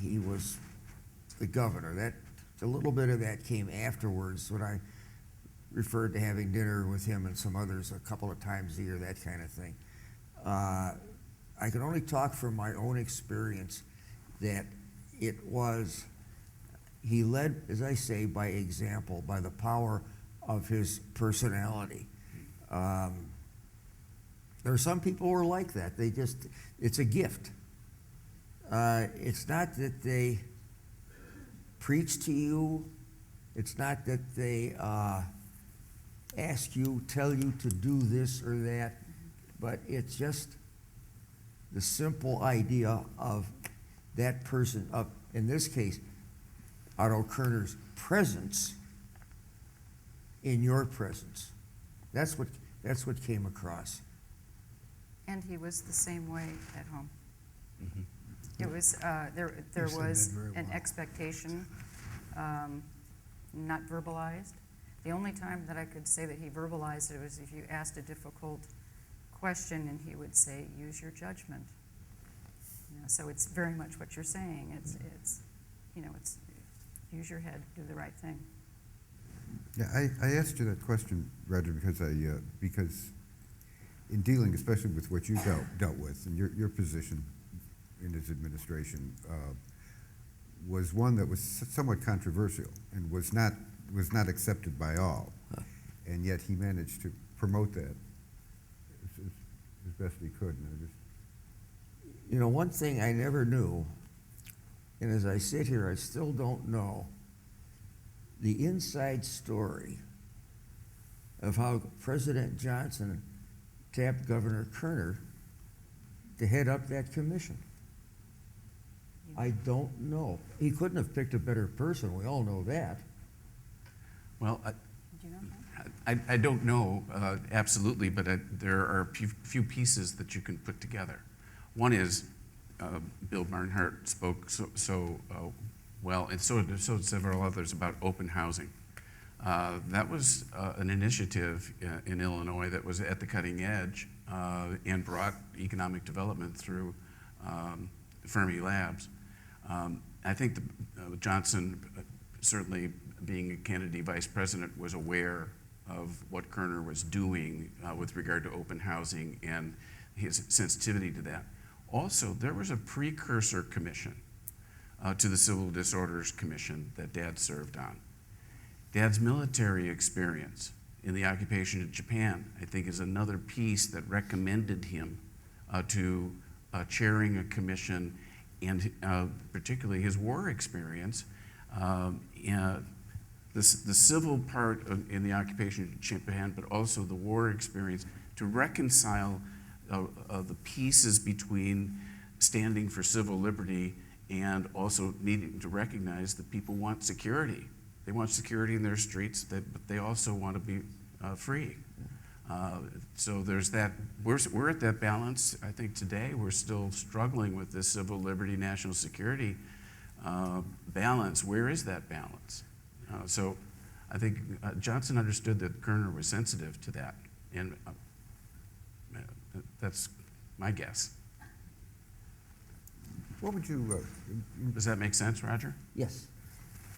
he was the governor. That, a little bit of that came afterwards when I referred to having dinner with him and some others a couple of times a year, that kind of thing. I can only talk from my own experience that it was, he led, as I say, by example, by the power of his personality. There are some people who are like that. They just, it's a gift. It's not that they preach to you. It's not that they ask you, tell you to do this or that, but it's just the simple idea of that person, of, in this case, Otto Kerner's presence in your presence. That's what came across. And he was the same way at home. Mhm. It was, there You said was that very an well. expectation, not verbalized. The only time that I could say that he verbalized it was if you asked a difficult question and he would say, use your judgment. You know, so it's very much what you're saying. It's you know, it's use your head, do the right thing. Yeah, I asked you that question, Roger, because in dealing, especially with what you dealt with, and your position in his administration was one that was somewhat controversial and was not accepted by all, and yet he managed to promote that as best he could. And I just, You know, one thing I never knew, and as I sit here, I still don't know, the inside story of how President Johnson tapped Governor Kerner to head up that commission. I don't know. He couldn't have picked a better person, we all know that. Well, Do you know that? I don't know absolutely, but there are a few pieces that you can put together. One is Bill Barnhart spoke so well, and so did several others, about open housing. That was an initiative in Illinois that was at the cutting edge and brought economic development through Fermi Labs. I think Johnson, certainly being a Kennedy vice president, was aware of what Kerner was doing with regard to open housing and his sensitivity to that. Also, there was a precursor commission to the Civil Disorders Commission that Dad served on. Dad's military experience in the occupation of Japan, I think, is another piece that recommended him to chairing a commission, and particularly his war experience. The civil part in the occupation of Japan, but also the war experience, to reconcile the pieces between standing for civil liberty and also needing to recognize that people want security. They want security in their streets, but they also want to be free. So there's that. We're at that balance. I think today we're still struggling with this civil liberty, national security balance. Where is that balance? So I think Johnson understood that Kerner was sensitive to that, and that's my guess. what would you, Does that make sense, Roger? Yes.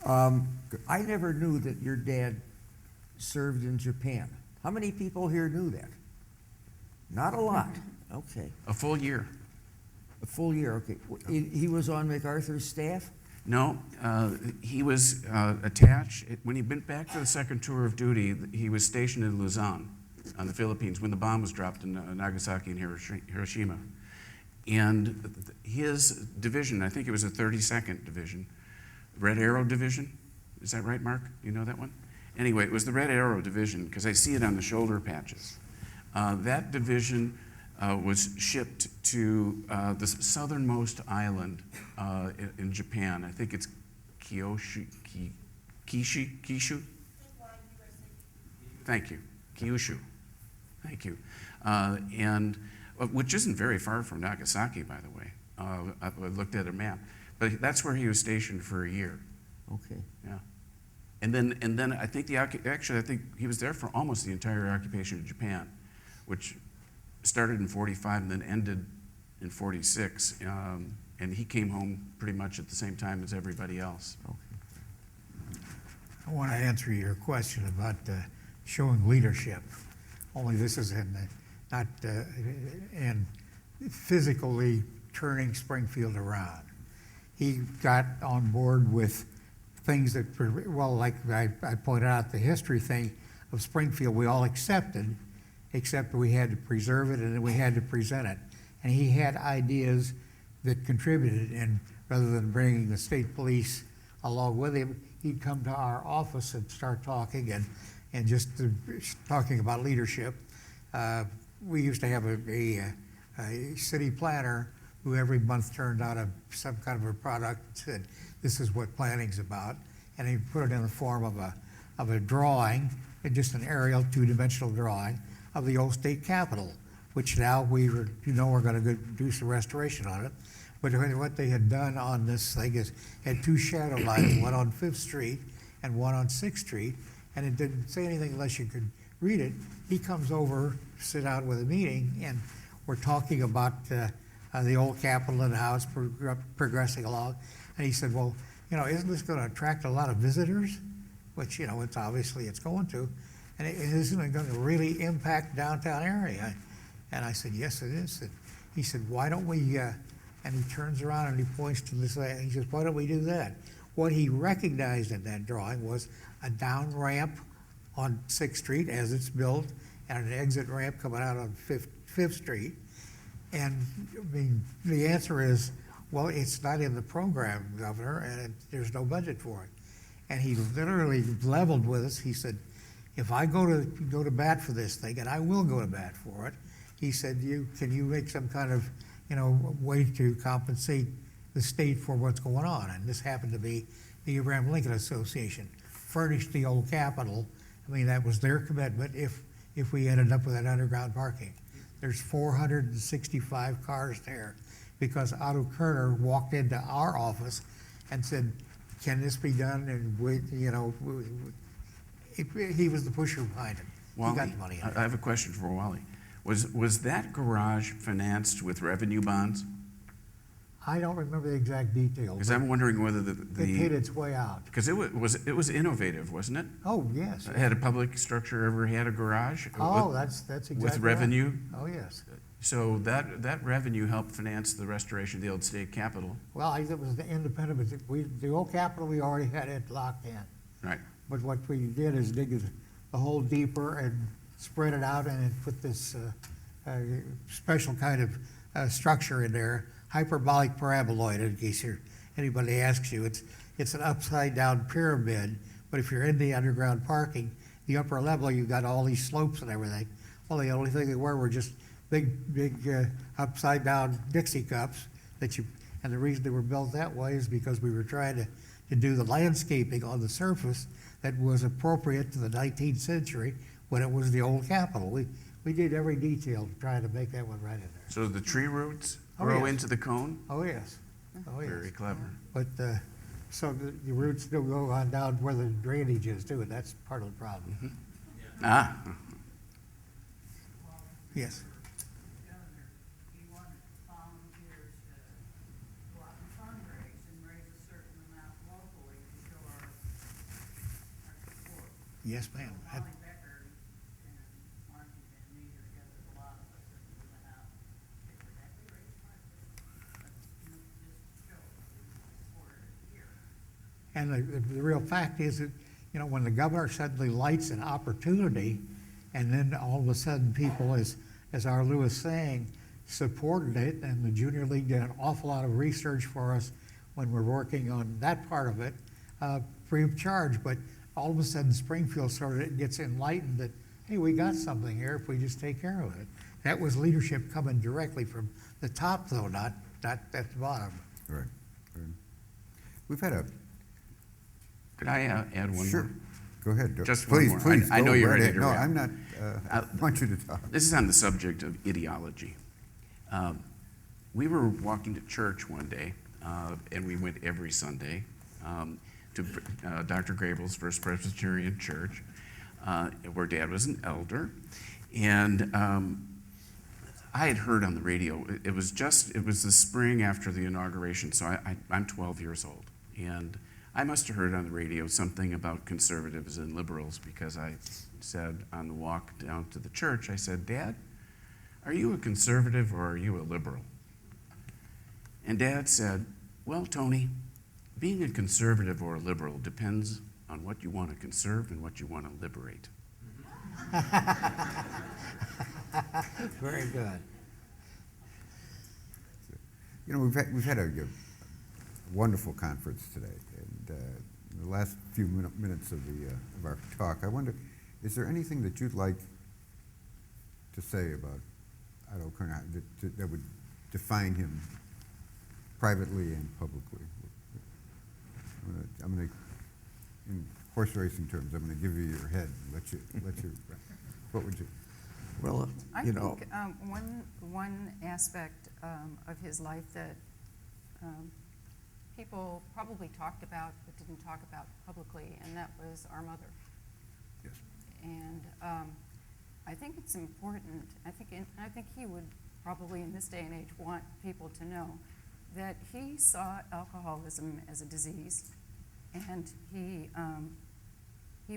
I never knew that your dad served in Japan. How many people here knew that? Not a lot. Okay. A full year. A full year, okay. He was on MacArthur's staff? No, he was attached. When he went back for the second tour of duty, he was stationed in Luzon on the Philippines when the bomb was dropped in Nagasaki and Hiroshima. And his division, I think it was a 32nd Division, Red Arrow Division. Is that right, Mark? You know that one? Anyway, it was the Red Arrow Division, because I see it on the shoulder patches. That division was shipped to the southernmost island in Japan. I think it's Kyushu. Thank you. Kyushu. Thank you. And which isn't very far from Nagasaki, by the way. I looked at a map. But that's where he was stationed for a year. Okay. Yeah. And then I think actually I think he was there for almost the entire occupation of Japan, which started in 45 and then ended in 46. And he came home pretty much at the same time as everybody else. I want to answer your question about showing leadership. Only this is not in physically turning Springfield around. He got on board with things that, well, like I pointed out, the history thing of Springfield, we all accepted, except we had to preserve it and we had to present it. And he had ideas that contributed, and rather than bringing the state police along with him, he'd come to our office and start talking and just talking about leadership. We used to have a city planner who every month turned out some kind of a product and said, this is what planning's about. And he put it in the form of a drawing, just an aerial two-dimensional drawing of the old state capitol, which now we're going to do some restoration on it. But what they had done on this thing is had two shadow lines, one on 5th Street and one on 6th Street, and it didn't say anything unless you could read it. He comes over, sit down with a meeting, and we're talking about the old Capitol and how it's progressing along. And he said, well, isn't this going to attract a lot of visitors? Which, it's obviously it's going to. And isn't it going to really impact downtown area? And I said, yes, it is. And he said, why don't we, and he turns around and he points to this, and he says, why don't we do that? What he recognized in that drawing was a down ramp on 6th Street as it's built, and an exit ramp coming out on 5th Street. And I mean, the answer is, well, it's not in the program, Governor, and there's no budget for it. And he literally leveled with us. He said, if I go to bat for this thing, and I will go to bat for it, he said, can you make some kind of way to compensate the state for what's going on? And this happened to be the Abraham Lincoln Association furnished the old Capitol. I mean, that was their commitment if we ended up with that underground parking. There's 465 cars there because Otto Kerner walked into our office and said, can this be done? And he was the pusher behind it. Wally, he got the money. I have a question for Wally. Was that garage financed with revenue bonds? I don't remember the exact details. Because I'm wondering whether it hit its way out. Because it was innovative, wasn't it? Oh, yes. Had a public structure ever had a garage? Oh, that's exactly with revenue? Right. Oh, yes. So that revenue helped finance the restoration of the old state capitol. Well, it was the independent, but the old Capitol, we already had it locked in. Right. But what we did is dig the hole deeper and spread it out and put this special kind of structure in there, hyperbolic paraboloid, in case anybody asks you. It's an upside down pyramid, but if you're in the underground parking, the upper level, you've got all these slopes and everything. Well, the only thing they were just big upside down Dixie cups and the reason they were built that way is because we were trying to do the landscaping on the surface that was appropriate to the 19th century when it was the old Capitol. We did every detail to try to make that one right in there. So the tree roots Oh, grow yes. into the cone? Oh, yes. Oh, yes. Very clever. But, so the roots still go on down where the drainage is too, and that's part of the problem. Mm-hmm. Ah. Yes. Governor, he wanted volunteers to go out and fundraise and raise a certain amount locally to show our support. Yes, ma'am. Molly Becker and Washington, neither gathered a lot of us, and we went out, they would actually raise money. Just show we supported it here. And the real fact is that, when the governor suddenly lights an opportunity, and then all of a sudden people, as our Lou was saying, supported it, and the Junior League did an awful lot of research for us when we're working on that part of it, free of charge. But all of a sudden Springfield gets enlightened that, hey, we got something here if we just take care of it. That was leadership coming directly from the top, though, not at the bottom. Right. We've had a, Could I add one sure, more? go ahead. Just please, one more. Please, I go know you're right ready ahead. to No, wrap. I'm not, I want you to talk. This is on the subject of ideology. We were walking to church one day, and we went every Sunday. to Dr. Grable's First Presbyterian Church, where Dad was an elder. And I had heard on the radio, it was the spring after the inauguration, so I'm 12 years old. And I must have heard on the radio something about conservatives and liberals, because I said on the walk down to the church, I said, Dad, are you a conservative or are you a liberal? And Dad said, well, Tony, being a conservative or a liberal depends on what you want to conserve and what you want to liberate. Very good. You know, we've had a wonderful conference today, and in the last few minutes of our talk, I wonder, is there anything that you'd like to say about Otto Kerner that would define him privately and publicly? I'm going to, in horse racing terms, I'm going to give you your head and let you. What would you? Well, I you know, think one aspect of his life that people probably talked about but didn't talk about publicly, and that was our mother. Yes. And I think it's important. I think he would probably in this day and age want people to know that he saw alcoholism as a disease, and he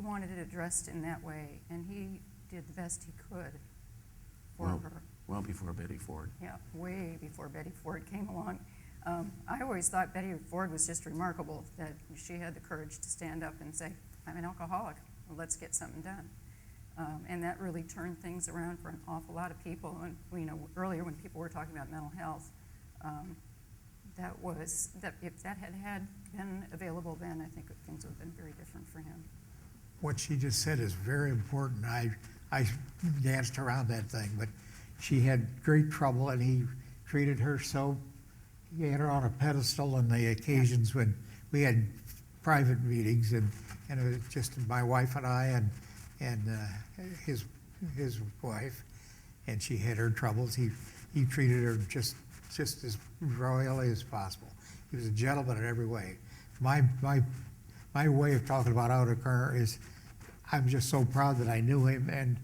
wanted it addressed in that way, and he did the best he could for her. Well before Betty Ford. Yeah, way before Betty Ford came along. I always thought Betty Ford was just remarkable that she had the courage to stand up and say, I'm an alcoholic, well, let's get something done. And that really turned things around for an awful lot of people. And you know, earlier when people were talking about mental health, if that had been available then, I think things would have been very different for him. What she just said is very important. I danced around that thing, but she had great trouble, and he treated her so. He had her on a pedestal on the occasions when we had private meetings, and it was just my wife and I and his wife, and she had her troubles. He treated her just as royally as possible. He was a gentleman in every way. My way of talking about Otto Kerner is, I'm just so proud that I knew him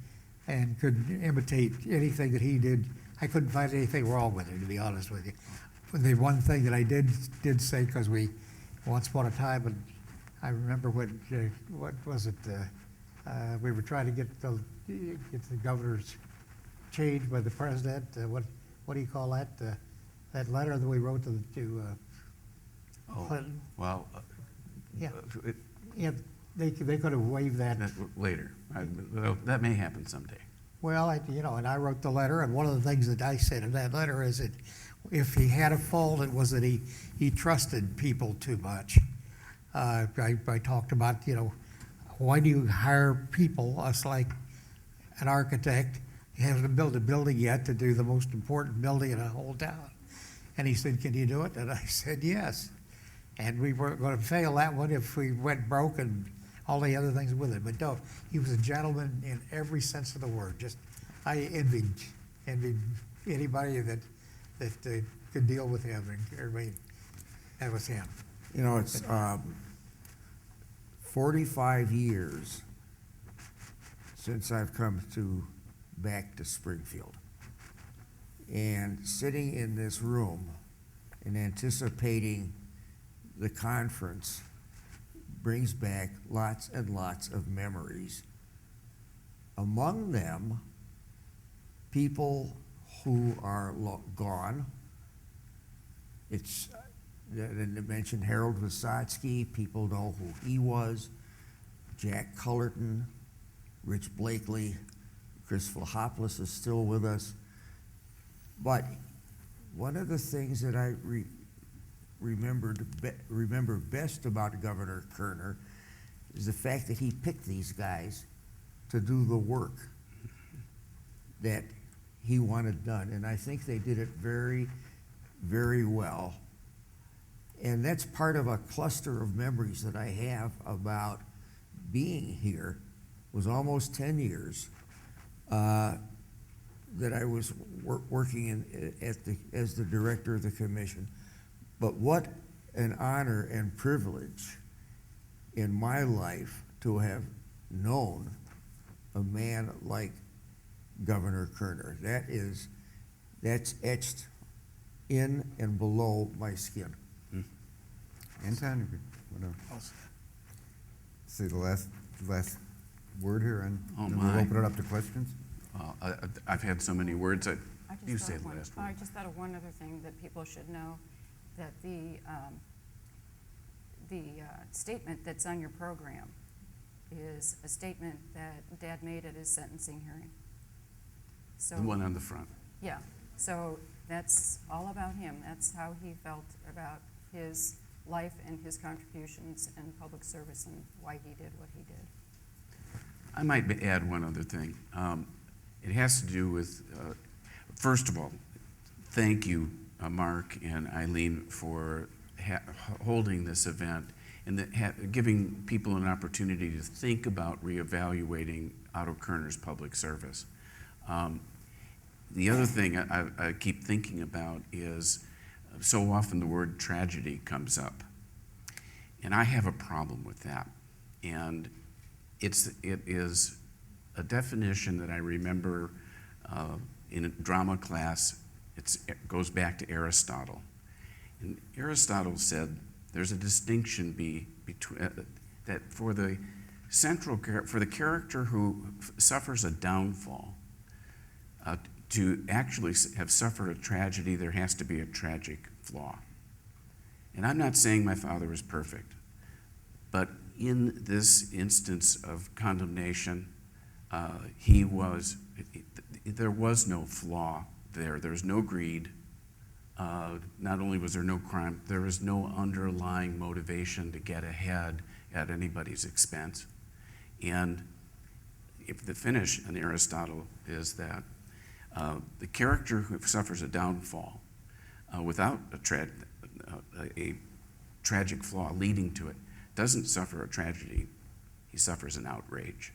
and could imitate anything that he did. I couldn't find anything wrong with him, to be honest with you. But the one thing that I did say, because we once upon a time, and I remember when what was it? We were trying to get the governor's changed by the president. What do you call that? That letter that we wrote to Clinton. Well, Yeah. Yeah, they could have waived that. Later. That may happen someday. Well, and I wrote the letter, and one of the things that I said in that letter is that if he had a fault, it was that he trusted people too much. I talked about, why do you hire people, us like an architect, he hasn't built a building yet to do the most important building in a whole town. And he said, can you do it? And I said, yes. And we weren't going to fail that one if we went broke and all the other things with it. But no, he was a gentleman in every sense of the word. Just, I envied anybody that could deal with him. And everybody, that was him. It's 45 years since I've come back to Springfield. And sitting in this room and anticipating the conference brings back lots and lots of memories. Among them, people who are gone. They mentioned Harold Wysotsky. People know who he was. Jack Cullerton, Rich Blakely, Chris Vlahopoulos is still with us. But one of the things that I remember best about Governor Kerner is the fact that he picked these guys to do the work that he wanted done. And I think they did it very, very well. And that's part of a cluster of memories that I have about being here. It was almost 10 years that I was working as the director of the commission. But what an honor and privilege in my life to have known a man like Governor Kerner. That's etched in and below my skin. Anton, if you want to say the last word here, and Oh, then we'll my. open it up to questions. I've had so many words. You say the I last word. just thought of one other thing that people should know, that the statement that's on your program is a statement that Dad made at his sentencing hearing. So, The one on the front. yeah, so that's all about him. That's how he felt about his life and his contributions in public service and why he did what he did. I might add one other thing. It has to do with, first of all, thank you, Mark and Eileen, for holding this event and giving people an opportunity to think about reevaluating Otto Kerner's public service. The other thing I keep thinking about is so often the word tragedy comes up, and I have a problem with that. And it is a definition that I remember in a drama class. It goes back to Aristotle. And Aristotle said there's a distinction between that for the character who suffers a downfall, to actually have suffered a tragedy, there has to be a tragic flaw. And I'm not saying my father was perfect, but in this instance of condemnation, there was no flaw there. There was no greed. Not only was there no crime, there was no underlying motivation to get ahead at anybody's expense. And if the finish in Aristotle is that the character who suffers a downfall without a tragic flaw leading to it doesn't suffer a tragedy, he suffers an outrage.